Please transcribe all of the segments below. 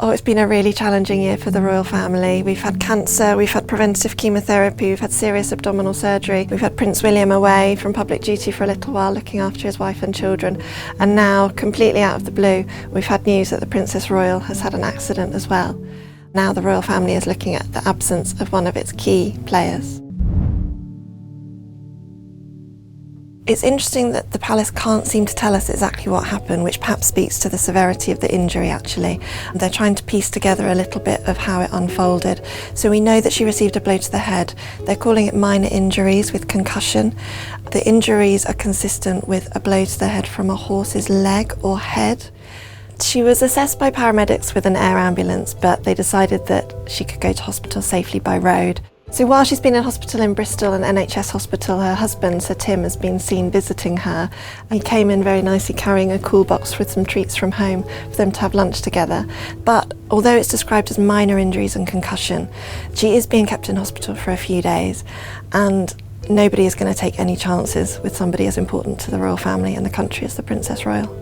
Oh, it's been a really challenging year for the royal family. We've had cancer, we've had preventative chemotherapy, we've had serious abdominal surgery, we've had Prince William away from public duty for a little while looking after his wife and children, and now, completely out of the blue, we've had news that the Princess Royal has had an accident as well. Now the royal family is looking at the absence of one of its key players. It's interesting that the palace can't seem to tell us exactly what happened, which perhaps speaks to the severity of the injury actually. They're trying to piece together a little bit of how it unfolded. So we know that she received a blow to the head. They're calling it minor injuries with concussion. The injuries are consistent with a blow to the head from a horse's leg or head. She was assessed by paramedics with an air ambulance, but they decided that she could go to hospital safely by road. So while she's been in hospital in Bristol, an NHS hospital, her husband, Sir Tim, has been seen visiting her. He came in very nicely carrying a cool box with some treats from home for them to have lunch together. But although it's described as minor injuries and concussion, she is being kept in hospital for a few days, and nobody is going to take any chances with somebody as important to the royal family and the country as the Princess Royal.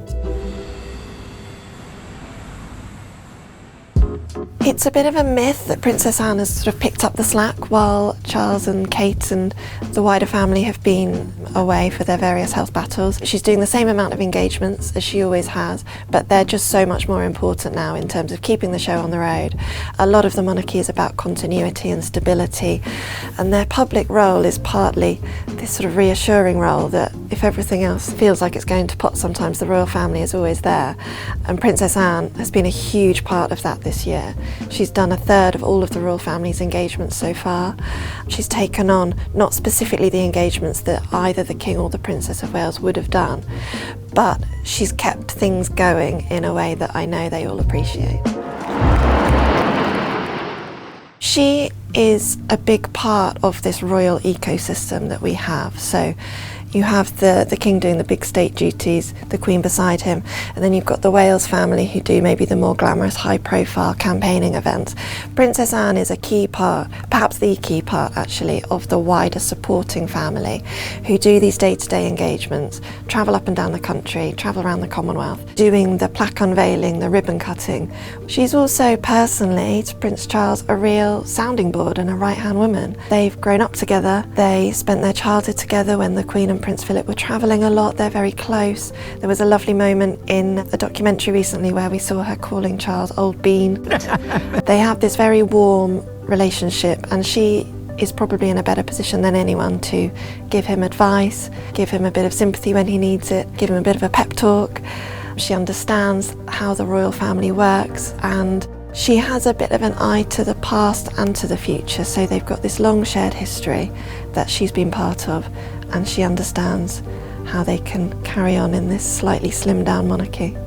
It's a bit of a myth that Princess Anne has sort of picked up the slack while Charles and Kate and the wider family have been away for their various health battles. She's doing the same amount of engagements as she always has, but they're just so much more important now in terms of keeping the show on the road. A lot of the monarchy is about continuity and stability, and their public role is partly this sort of reassuring role that if everything else feels like it's going to pot sometimes, the royal family is always there. And Princess Anne has been a huge part of that this year. She's done a third of all of the royal family's engagements so far. She's taken on not specifically the engagements that either the King or the Princess of Wales would have done, but she's kept things going in a way that I know they all appreciate. She is a big part of this royal ecosystem that we have. So you have the King doing the big state duties, the Queen beside him, and then you've got the Wales family who do maybe the more glamorous, high-profile campaigning events. Princess Anne is a key part, perhaps the key part actually, of the wider supporting family who do these day-to-day engagements, travel up and down the country, travel around the Commonwealth, doing the plaque unveiling, the ribbon cutting. She's also personally, to Prince Charles, a real sounding board and a right-hand woman. They've grown up together, they spent their childhood together when the Queen and Prince Philip were travelling a lot, they're very close. There was a lovely moment in a documentary recently where we saw her calling Charles Old Bean. They have this very warm relationship, and she is probably in a better position than anyone to give him advice, give him a bit of sympathy when he needs it, give him a bit of a pep talk. She understands how the royal family works, and she has a bit of an eye to the past and to the future, so they've got this long shared history that she's been part of, and she understands how they can carry on in this slightly slimmed down monarchy.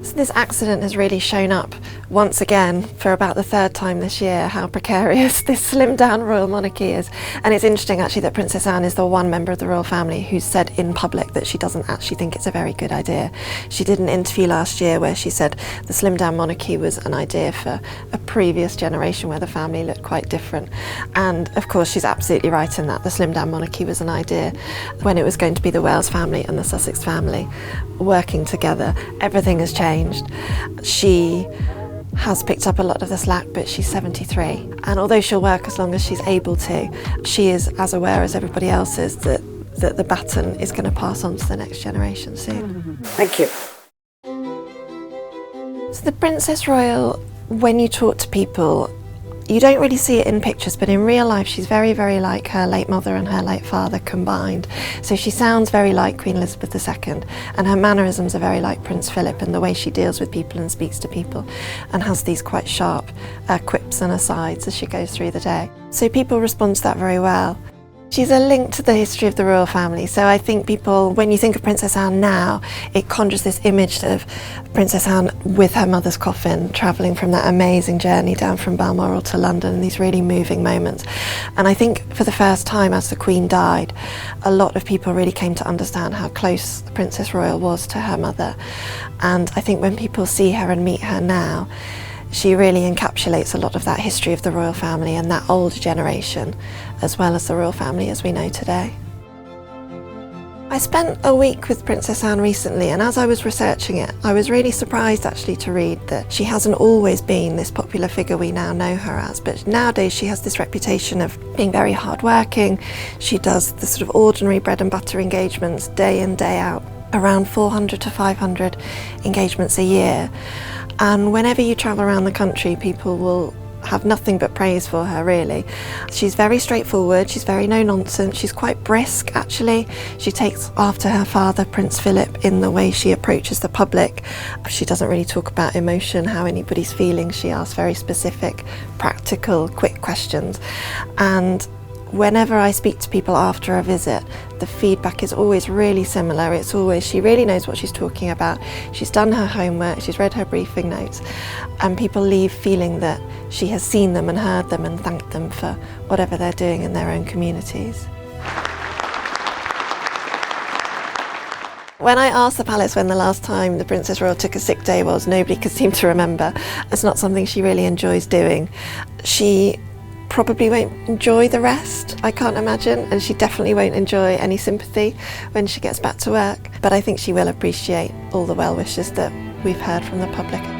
So this accident has really shown up once again for about the third time this year how precarious this slimmed down royal monarchy is. And it's interesting actually that Princess Anne is the one member of the royal family who's said in public that she doesn't actually think it's a very good idea. She did an interview last year where she said the slimmed down monarchy was an idea for a previous generation where the family looked quite different. And of course she's absolutely right in that. The slimmed down monarchy was an idea when it was going to be the Wales family and the Sussex family working together. Everything has changed. She has picked up a lot of the slack, but she's 73, and although she'll work as long as she's able to, she is as aware as everybody else is that the baton is going to pass on to the next generation soon. Thank you. So the Princess Royal, when you talk to people, you don't really see it in pictures, but in real life she's very, very like her late mother and her late father combined. So she sounds very like Queen Elizabeth II, and her mannerisms are very like Prince Philip in the way she deals with people and speaks to people, and has these quite sharp quips and asides as she goes through the day. So people respond to that very well. She's a link to the history of the royal family, so I think people, when you think of Princess Anne now, it conjures this image of Princess Anne with her mother's coffin, travelling from that amazing journey down from Balmoral to London, and these really moving moments. And I think for the first time as the Queen died, a lot of people really came to understand how close the Princess Royal was to her mother. And I think when people see her and meet her now, she really encapsulates a lot of that history of the royal family and that older generation, as well as the royal family as we know today. I spent a week with Princess Anne recently, and as I was researching it, I was really surprised actually to read that she hasn't always been this popular figure we now know her as, but nowadays she has this reputation of being very hardworking. She does the sort of ordinary bread and butter engagements day in, day out, around 400 to 500 engagements a year. And whenever you travel around the country, people will have nothing but praise for her, really. She's very straightforward, she's very no-nonsense, she's quite brisk actually. She takes after her father, Prince Philip, in the way she approaches the public. She doesn't really talk about emotion, how anybody's feeling. She asks very specific, practical, quick questions. And whenever I speak to people after a visit, the feedback is always really similar. It's always, she really knows what she's talking about. She's done her homework, she's read her briefing notes, and people leave feeling that she has seen them and heard them and thanked them for whatever they're doing in their own communities. When I asked the palace when the last time the Princess Royal took a sick day was, nobody could seem to remember. It's not something she really enjoys doing. She probably won't enjoy the rest, I can't imagine, and she definitely won't enjoy any sympathy when she gets back to work. But I think she will appreciate all the well wishes that we've heard from the public.